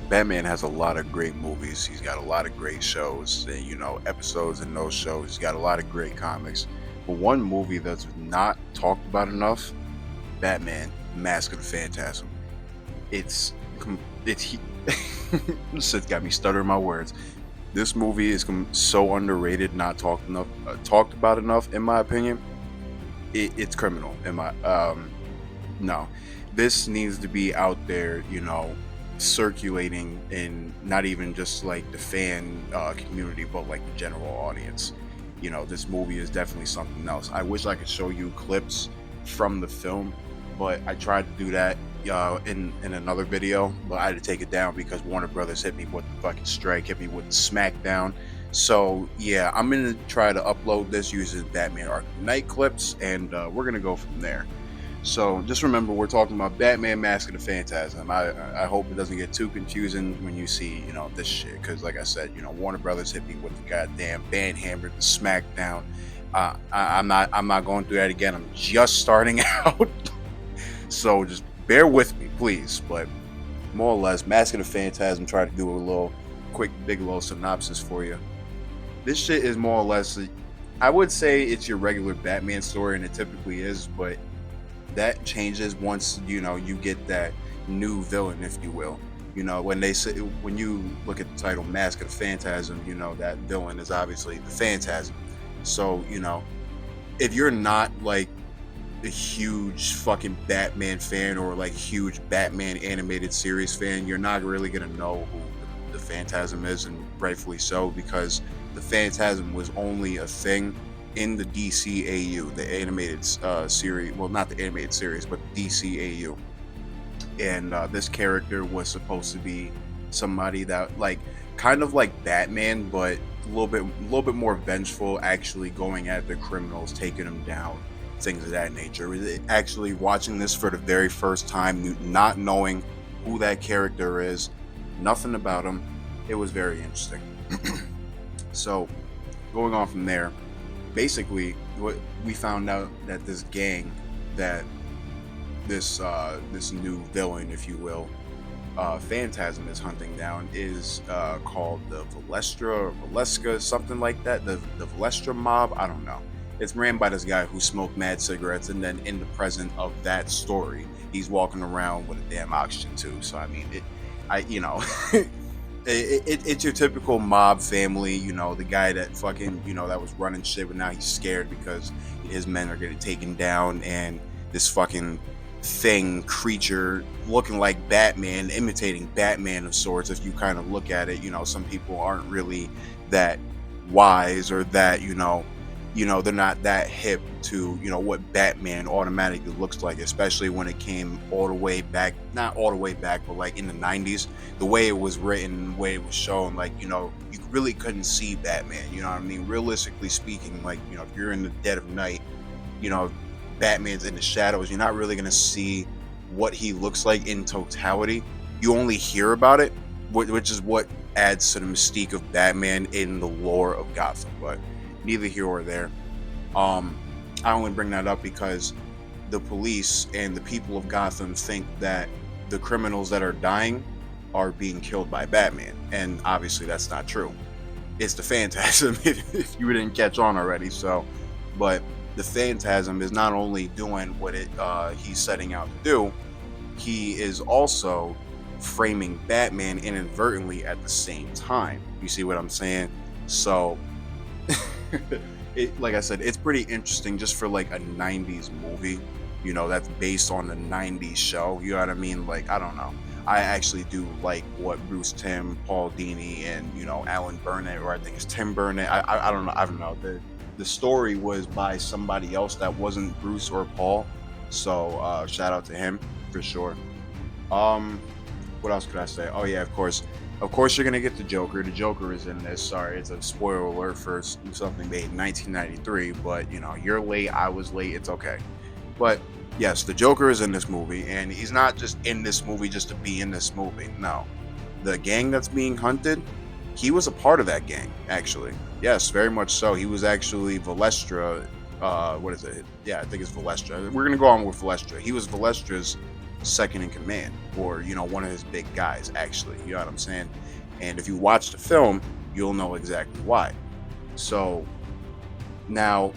Batman has a lot of great movies. He's got a lot of great shows and episodes in those shows. He's got a lot of great comics. But one movie that's not talked about enough, Batman Mask of the Phantasm. It's this shit got me stuttering my words. This movie is so underrated, not talked about enough in my opinion. It's criminal in my no, this needs to be out there, circulating in not even just like the fan community, but like the general audience. This movie is definitely something else. I wish I could show you clips from the film, but I tried to do that in another video, but I had to take it down because Warner Brothers hit me with the fucking strike, hit me with the smackdown. So yeah, I'm gonna try to upload this using Batman Arkham Knight clips, and we're gonna go from there. So just remember, we're talking about Batman Mask of the Phantasm. I hope it doesn't get too confusing when you see this shit, because like I said, Warner Brothers hit me with the goddamn band hammer, the smackdown. I'm not going through that again. I'm just starting out, so just bear with me, please. But more or less, Mask of the Phantasm. Try to do a little quick, big, little synopsis for you. This shit is more or less, I would say it's your regular Batman story, and it typically is, but that changes once you get that new villain, if you will. When you look at the title Mask of the Phantasm, that villain is obviously the Phantasm. So if you're not like a huge fucking Batman fan or like huge Batman animated series fan, you're not really gonna know who the Phantasm is, and rightfully so, because the Phantasm was only a thing in the DCAU, the animated series. Well, not the animated series, but the DCAU. And this character was supposed to be somebody that, like, kind of like Batman, but a little bit more vengeful, actually going at the criminals, taking them down, things of that nature. Actually, watching this for the very first time, not knowing who that character is, nothing about him, it was very interesting. So, going on from there, basically, what we found out that this gang, that this new villain, if you will, Phantasm is hunting down, is called the Valestra or Valeska, something like that. The Valestra mob. I don't know. It's ran by this guy who smoked mad cigarettes, and then in the present of that story, he's walking around with a damn oxygen tube. So I mean, it's your typical mob family, the guy that fucking, that was running shit, but now he's scared because his men are getting taken down, and this fucking creature looking like Batman, imitating Batman of sorts. If you kind of look at it, some people aren't really that wise, or that, they're not that hip to, what Batman automatically looks like, especially when it came all the way back, not all the way back, but like in the 90s, the way it was written, the way it was shown, like, you really couldn't see Batman, you know what I mean? Realistically speaking, like, if you're in the dead of night, Batman's in the shadows, you're not really going to see what he looks like in totality. You only hear about it, which is what adds to the mystique of Batman in the lore of Gotham. But neither here or there. I only bring that up because the police and the people of Gotham think that the criminals that are dying are being killed by Batman, and obviously that's not true. It's the Phantasm, if you didn't catch on already. So, but the Phantasm is not only doing what he's setting out to do, he is also framing Batman inadvertently at the same time. You see what I'm saying? So, like I said, it's pretty interesting just for like a 90s movie, that's based on the 90s show. You know what I mean? Like, I don't know. I actually do like what Bruce Timm, Paul Dini, and Alan Burnett, or I think it's Tim Burnett. I don't know. I don't know. The story was by somebody else that wasn't Bruce or Paul, so shout out to him for sure. What else could I say? Oh yeah, of course you're gonna get the Joker. The Joker is in this. Sorry, it's a spoiler alert for something made in 1993, but you're late, I was late, it's okay. But yes, the Joker is in this movie, and he's not just in this movie just to be in this movie. No, the gang that's being hunted, he was a part of that gang, actually. Yes, very much so. He was actually Valestra. What is it? Yeah, I think it's Valestra. We're gonna go on with Valestra. He was Valestra's second in command, or one of his big guys, actually. You know what I'm saying? And if you watch the film, you'll know exactly why. So now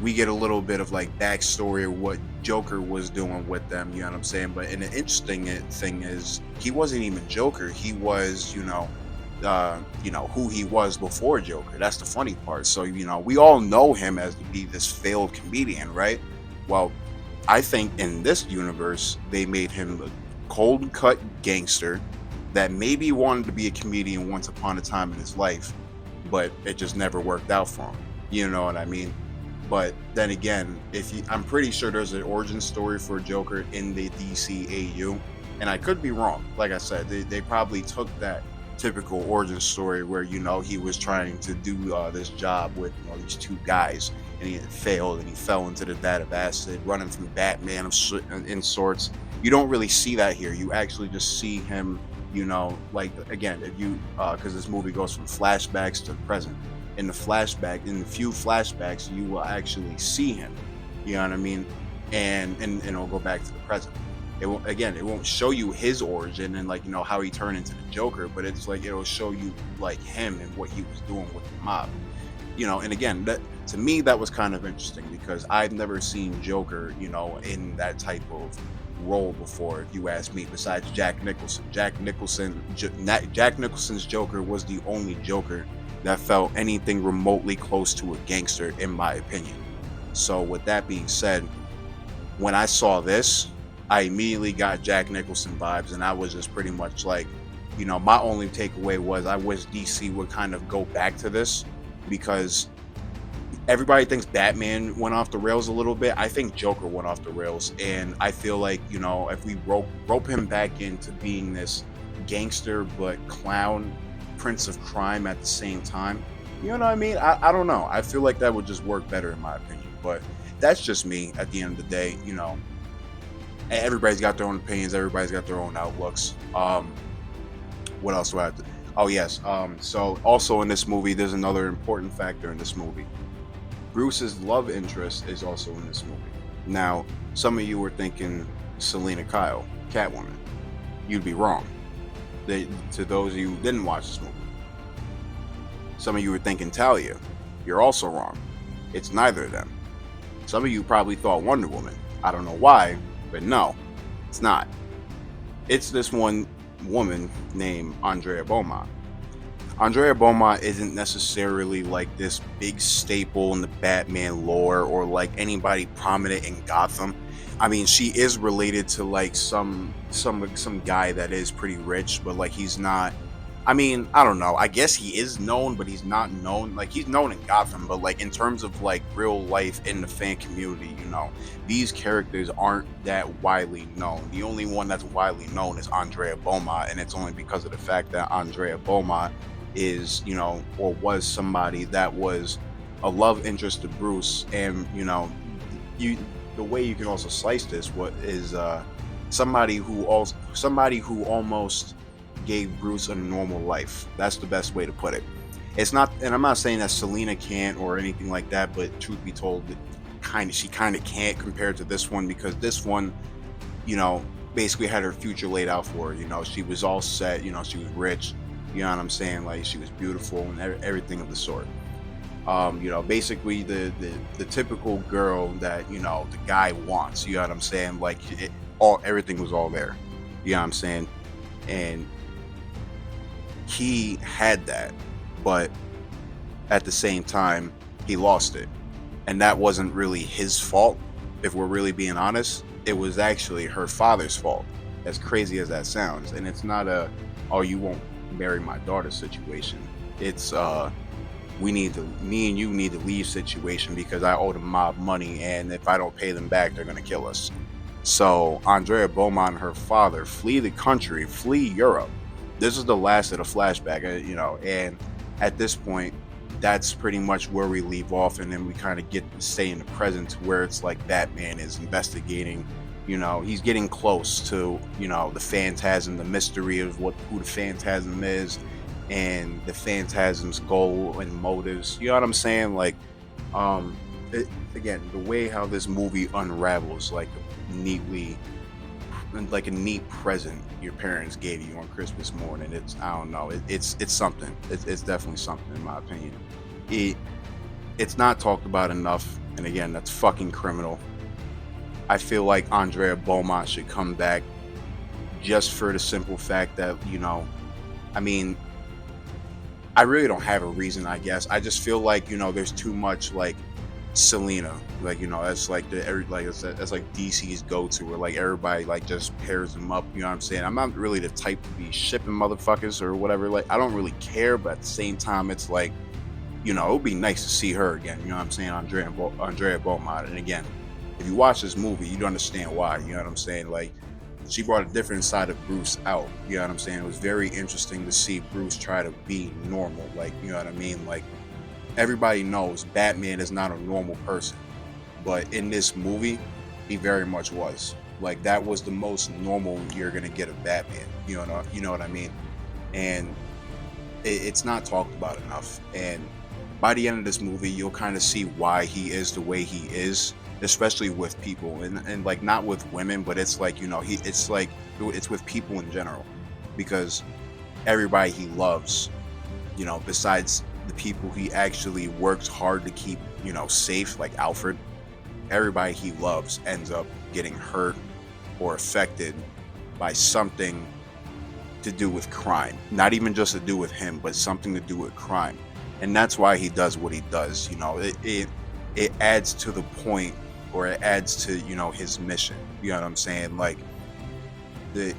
we get a little bit of like backstory of what Joker was doing with them, you know what I'm saying? But and the interesting thing is he wasn't even Joker. He was, who he was before Joker. That's the funny part. So, we all know him as to be this failed comedian, right? Well, I think in this universe, they made him a cold cut gangster that maybe wanted to be a comedian once upon a time in his life, but it just never worked out for him. You know what I mean? But then again, I'm pretty sure there's an origin story for Joker in the DCAU, and I could be wrong. Like I said, they probably took that typical origin story where he was trying to do this job with these two guys, and he had failed, and he fell into the vat of acid, running from Batman in sorts. You don't really see that here. You actually just see him, like again, if you because this movie goes from flashbacks to present. In the few flashbacks, you will actually see him. You know what I mean? And it'll go back to the present. It won't show you his origin and like how he turned into the Joker, but it's like it'll show you like him and what he was doing with the mob. And again, that to me that was kind of interesting because I've never seen Joker, in that type of role before. If you ask me, besides Jack Nicholson, Jack Nicholson's Joker was the only Joker that felt anything remotely close to a gangster, in my opinion. So with that being said, when I saw this, I immediately got Jack Nicholson vibes, and I was just pretty much like, my only takeaway was I wish DC would kind of go back to this because everybody thinks Batman went off the rails a little bit. I think Joker went off the rails, and I feel like if we rope him back into being this gangster but clown prince of crime at the same time, you know what I mean? I don't know. I feel like that would just work better in my opinion, but that's just me. At the end of the day, everybody's got their own opinions, everybody's got their own outlooks. What else do I have to? Oh yes. So also in this movie, there's another important factor in this movie. Bruce's love interest is also in this movie. Now, some of you were thinking Selena Kyle, Catwoman. You'd be wrong. To those of you who didn't watch this movie, some of you were thinking Talia. You're also wrong. It's neither of them. Some of you probably thought Wonder Woman. I don't know why, but no, it's not. It's this one woman named Andrea Beaumont. Andrea Beaumont isn't necessarily like this big staple in the Batman lore or like anybody prominent in Gotham. I mean, she is related to like some guy that is pretty rich, but like he's not. I mean, I don't know. I guess he is known, but he's not known. Like he's known in Gotham, but like in terms of like real life in the fan community, these characters aren't that widely known. The only one that's widely known is Andrea Beaumont, and it's only because of the fact that Andrea Beaumont is, or was somebody that was a love interest to Bruce, and the way you can also slice this is somebody who almost gave Bruce a normal life. That's the best way to put it. It's not, and I'm not saying that Selena can't or anything like that, but truth be told, she kind of can't compared to this one, because this one, basically had her future laid out for her. She was all set. She was rich. You know what I'm saying? Like she was beautiful and everything of the sort. Basically the typical girl that the guy wants. You know what I'm saying? Like everything was all there. You know what I'm saying? And he had that, but at the same time he lost it, and that wasn't really his fault. If we're really being honest, it was actually her father's fault, as crazy as that sounds. And it's not oh, you won't marry my daughter situation. It's me and you need to leave situation because I owe the mob money, and if I don't pay them back, they're gonna kill us. So Andrea Beaumont and her father flee the country, flee Europe. This is the last of the flashback, and at this point, that's pretty much where we leave off, and then we kind of get to stay in the present, where it's like Batman is investigating. He's getting close to the Phantasm, the mystery of who the Phantasm is, and the Phantasm's goal and motives. You know what I'm saying? Like, again, the way how this movie unravels, like neatly, like a neat present your parents gave you on Christmas morning. It's I don't know. It's something. It's definitely something in my opinion. It it's not talked about enough, and again, that's fucking criminal. I feel like Andrea Beaumont should come back just for the simple fact that I mean, I really don't have a reason. I guess I just feel like there's too much like Selena, like that's like that's like DC's go to, where like everybody like just pairs them up. You know what I'm saying? I'm not really the type to be shipping motherfuckers or whatever. Like I don't really care, but at the same time, it's like it would be nice to see her again. You know what I'm saying? Andrea Beaumont, and again, if you watch this movie, you'd understand why. You know what I'm saying? Like she brought a different side of Bruce out. You know what I'm saying? It was very interesting to see Bruce try to be normal. Like you know what I mean? Like everybody knows Batman is not a normal person, but in this movie, he very much was. Like that was the most normal you're gonna get of Batman. You know what I mean? And it's not talked about enough. And by the end of this movie, you'll kind of see why he is the way he is, especially with people, and like not with women, but it's like it's with people in general, because everybody he loves, besides the people he actually works hard to keep, safe, like Alfred, everybody he loves ends up getting hurt or affected by something to do with crime. Not even just to do with him, but something to do with crime. And that's why he does what he does. It adds to the point, or it adds to, his mission. You know what I'm saying? Like the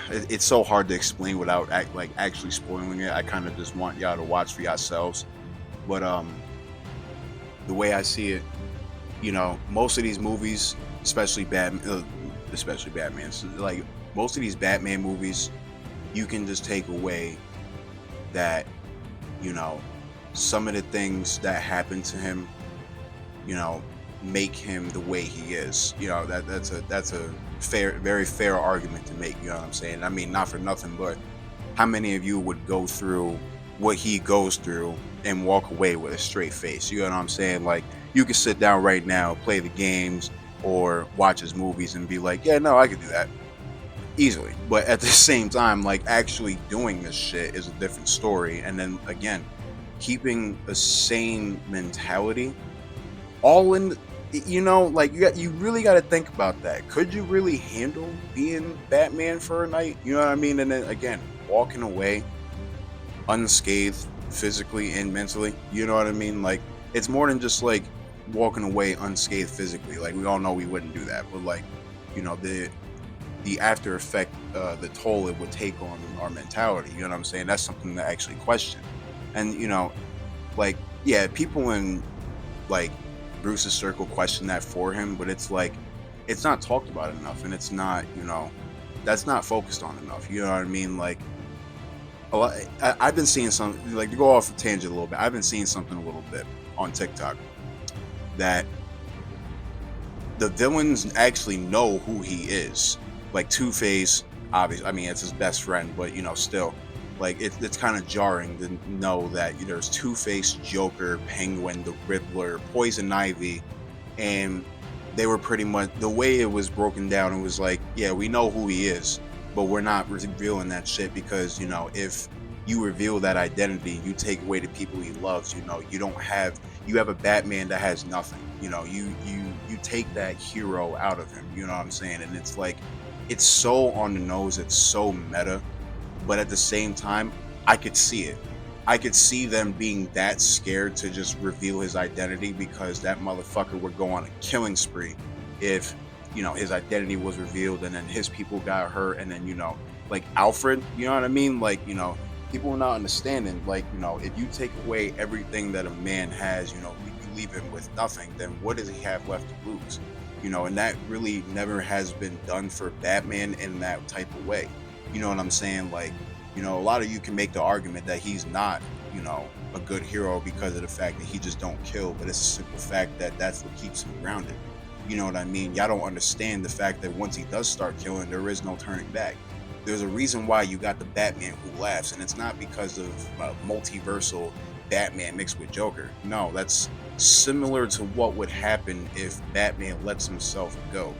it's so hard to explain without like actually spoiling it. I kind of just want y'all to watch for yourselves. But the way I see it, most of these movies, especially Batman, so like most of these Batman movies, you can just take away that, you know, some of the things that happen to him, you know, make him the way he is. That's a very fair argument to make. You know what I'm saying? I mean, not for nothing, but how many of you would go through what he goes through and walk away with a straight face? You know what I'm saying? Like, you could sit down right now, play the games, or watch his movies and be like, yeah, no, I could do that easily. But at the same time, like, actually doing this shit is a different story. And then again, keeping a sane mentality, all in, like, you really got to think about that. Could you really handle being Batman for a night? You know what I mean? And then again, walking away unscathed physically and mentally. You know what I mean? Like, it's more than just like walking away unscathed physically. Like, we all know we wouldn't do that, but like, the after effect, the toll it would take on our mentality. You know what I'm saying? That's something to actually question. And like, yeah, people in like Bruce's circle question that for him, but it's like, it's not talked about enough, and it's not, that's not focused on enough. You know what I mean? Like, a lot, I've been seeing some, like, to go off a tangent a little bit, I've been seeing something a little bit on TikTok that the villains actually know who he is. Like Two-Face, obviously, I mean, it's his best friend, but still, like, it's kind of jarring to know that there's Two-Face, Joker, Penguin, the Riddler, Poison Ivy, and they were pretty much, the way it was broken down, it was like, yeah, we know who he is, but we're not revealing that shit because, if you reveal that identity, you take away the people he loves. You have a Batman that has nothing. You take that hero out of him. You know what I'm saying? And it's like, it's so on the nose, it's so meta, but at the same time, I could see it. I could see them being that scared to just reveal his identity because that motherfucker would go on a killing spree if, his identity was revealed and then his people got hurt. And then, like Alfred, you know what I mean? Like, people are not understanding, like, if you take away everything that a man has, you leave him with nothing, then what does he have left to lose? And that really never has been done for Batman in that type of way. You know what I'm saying? Like, a lot of you can make the argument that he's not, a good hero because of the fact that he just don't kill, but it's a simple fact that that's what keeps him grounded. You know what I mean? Y'all don't understand the fact that once he does start killing, there is no turning back. There's a reason why you got the Batman who laughs, and it's not because of multiversal Batman mixed with Joker. No, that's similar to what would happen if Batman lets himself go.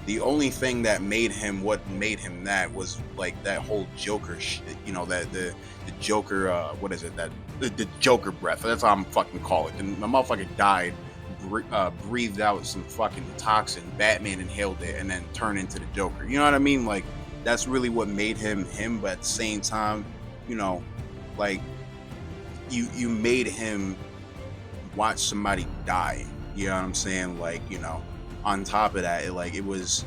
The only thing that made him what made him that was like that whole Joker shit, that the Joker, what is it, that the Joker breath, that's how I'm fucking call it. And the motherfucker died, breathed out some fucking toxin, Batman inhaled it, and then turned into the Joker. You know what I mean? Like, that's really what made him him. But at the same time, you know like, you made him watch somebody die. You know what I'm saying? Like, on top of that, like it was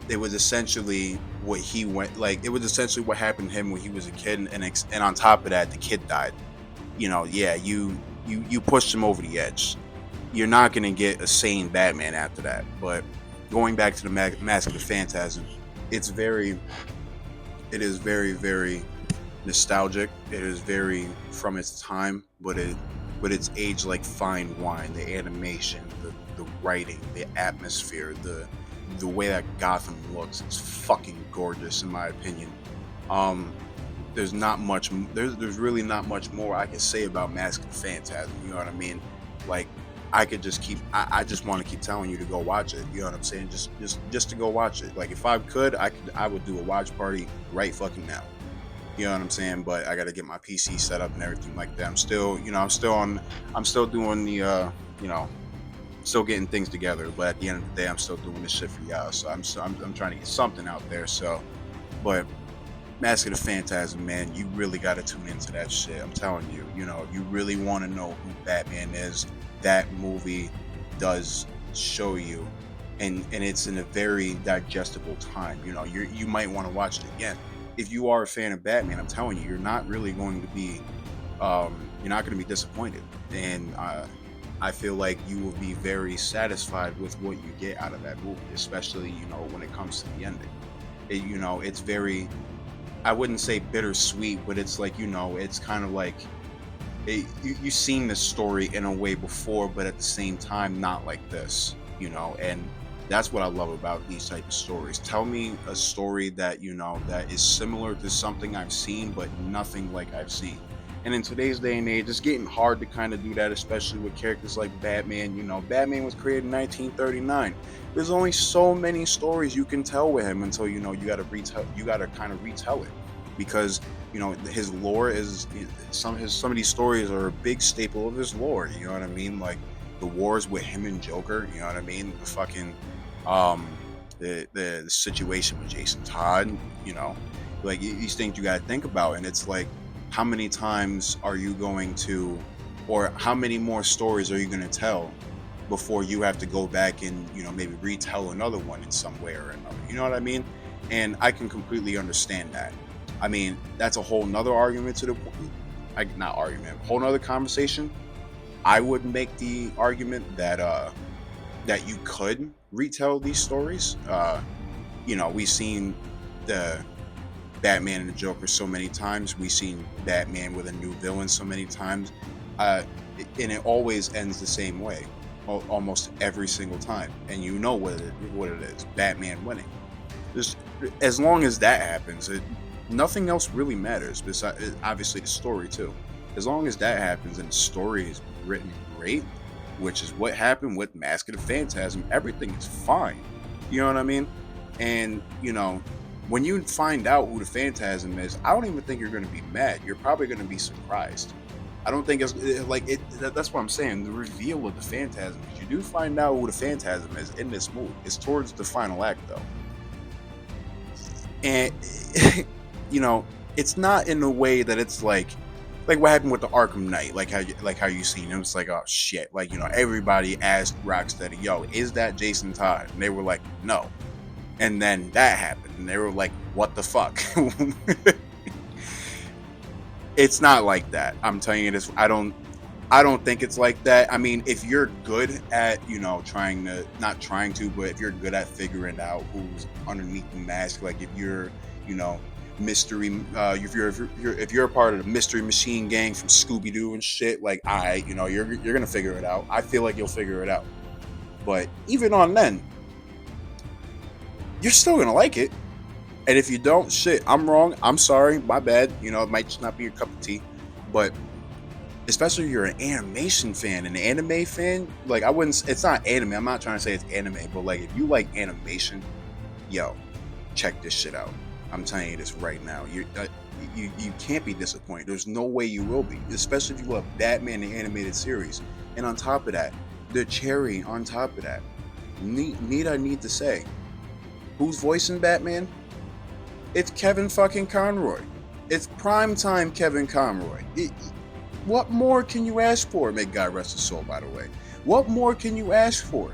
essentially what he went like it was essentially what happened to him when he was a kid, and on top of that, the kid died. Yeah, you pushed him over the edge. You're not going to get a sane Batman after that. But going back to the Mask of the Phantasm, it's very it is very, very nostalgic. It is very from its time, but it's aged like fine wine. The animation, the writing, the atmosphere, the way that Gotham looks, it's fucking gorgeous in my opinion. Um, there's not much. There's really not much more I can say about Mask of the Phantasm. You know what I mean? Like, I could just keep. I just want to keep telling you to go watch it. You know what I'm saying? Just to go watch it. Like, if I could, I would do a watch party right fucking now. You know what I'm saying? But I got to get my PC set up and everything like that. I'm still doing the, you know, still getting things together. But at the end of the day, I'm still doing this shit for y'all. So I'm trying to get something out there. So, but Mask of the Phantasm, man, you really got to tune into that shit. I'm telling you, if you really want to know who Batman is, that movie does show you, and it's in a very digestible time. You might want to watch it again if you are a fan of Batman. I'm telling you, you're not really going to be, you're not going to be disappointed, and I feel like you will be very satisfied with what you get out of that movie, especially when it comes to the ending. It's very, I wouldn't say bittersweet, but it's like, it's kind of like you've seen this story in a way before, but at the same time, not like this, and that's what I love about these type of stories. Tell me a story that, that is similar to something I've seen, but nothing like I've seen. And in today's day and age, it's getting hard to kind of do that, especially with characters like Batman. Batman was created in 1939. There's only so many stories you can tell with him until, you got to kind of retell it, because his lore is some of these stories are a big staple of his lore. You know what I mean? Like the wars with him and Joker. You know what I mean? The fucking the situation with Jason Todd. Like these things you got to think about, and it's like, how many times are you going to, or how many more stories are you going to tell before you have to go back and maybe retell another one in some way or another? You know what I mean? And I can completely understand that. I mean, that's a whole nother argument to the not argument, whole nother conversation. I would make the argument that that you could retell these stories. We've seen the Batman and the Joker so many times. We've seen Batman with a new villain so many times, and it always ends the same way, almost every single time. And what it is: Batman winning. Just as long as that happens, nothing else really matters. Besides, obviously, the story too. As long as that happens and the story is written great, which is what happened with Mask of the Phantasm, everything is fine. You know what I mean? And when you find out who the Phantasm is, I don't even think you're going to be mad. You're probably going to be surprised. I don't think it's like it. That's what I'm saying. The reveal of the Phantasm, if you do find out who the Phantasm is in this movie, it's towards the final act though, and it's not in a way that it's like what happened with the Arkham Knight, like how you seen it. It's like, oh shit, like everybody asked Rocksteady, yo, is that Jason Todd? And they were like, no. And then that happened, and they were like, what the fuck? It's not like that. I'm telling you this. I don't think it's like that. I mean, if you're good at, not trying to, but if you're good at figuring out who's underneath the mask, like if you're, mystery, if you're a part of the mystery machine gang from Scooby-Doo and shit, like, you're gonna figure it out. I feel like you'll figure it out. But even on then, you're still gonna like it. And if you don't, shit, I'm wrong. I'm sorry, my bad. It might just not be your cup of tea. But especially if you're an animation fan, an anime fan. Like I wouldn't. It's not anime. I'm not trying to say it's anime, but like if you like animation, yo, check this shit out. I'm telling you this right now. You can't be disappointed. There's no way you will be, especially if you love Batman the animated series. And on top of that, the cherry on top of that, need I need to say, who's voicing Batman? It's Kevin fucking Conroy. It's primetime Kevin Conroy. What more can you ask for? May God rest his soul, by the way. What more can you ask for?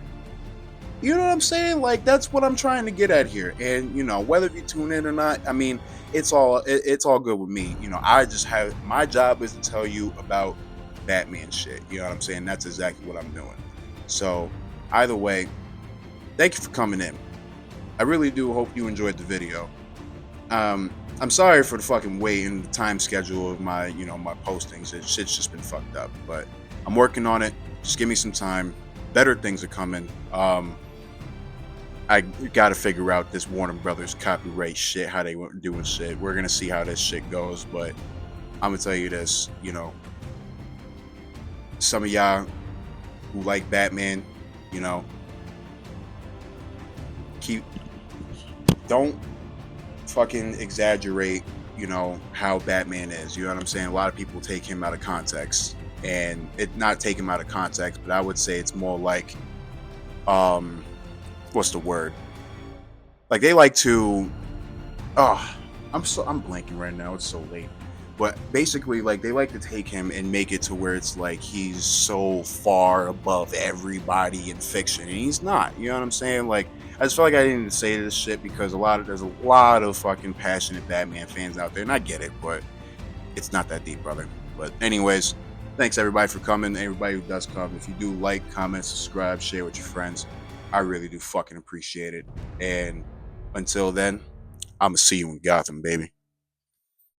You know what I'm saying? Like that's what I'm trying to get at here. And you know, whether you tune in or not, I mean, it's all good with me. You know, I just have my job is to tell you about Batman shit. You know what I'm saying? That's exactly what I'm doing. So either way, thank you for coming in. I really do hope you enjoyed the video. I'm sorry for the fucking wait and the time schedule of my, you know, my postings. Shit's just been fucked up, but I'm working on it. Just give me some time. Better things are coming. I got to figure out this Warner Brothers copyright shit, how they doing shit. We're gonna see how this shit goes, but I'm gonna tell you this, you know, some of y'all who like Batman, you know, keep don't fucking exaggerate, you know, how Batman is. You know what I'm saying? A lot of people take him out of context, and it not take him out of context, but I would say it's more like, what's the word? Like they like to, oh, I'm blanking right now. It's so late. But basically, like they like to take him and make it to where it's like he's so far above everybody in fiction, and he's not. You know what I'm saying? Like I just feel like I didn't need to say this shit because there's a lot of fucking passionate Batman fans out there, and I get it, but it's not that deep, brother. But anyways, thanks everybody for coming. Everybody who does come, if you do like, comment, subscribe, share with your friends, I really do fucking appreciate it. And until then, I'ma see you in Gotham, baby.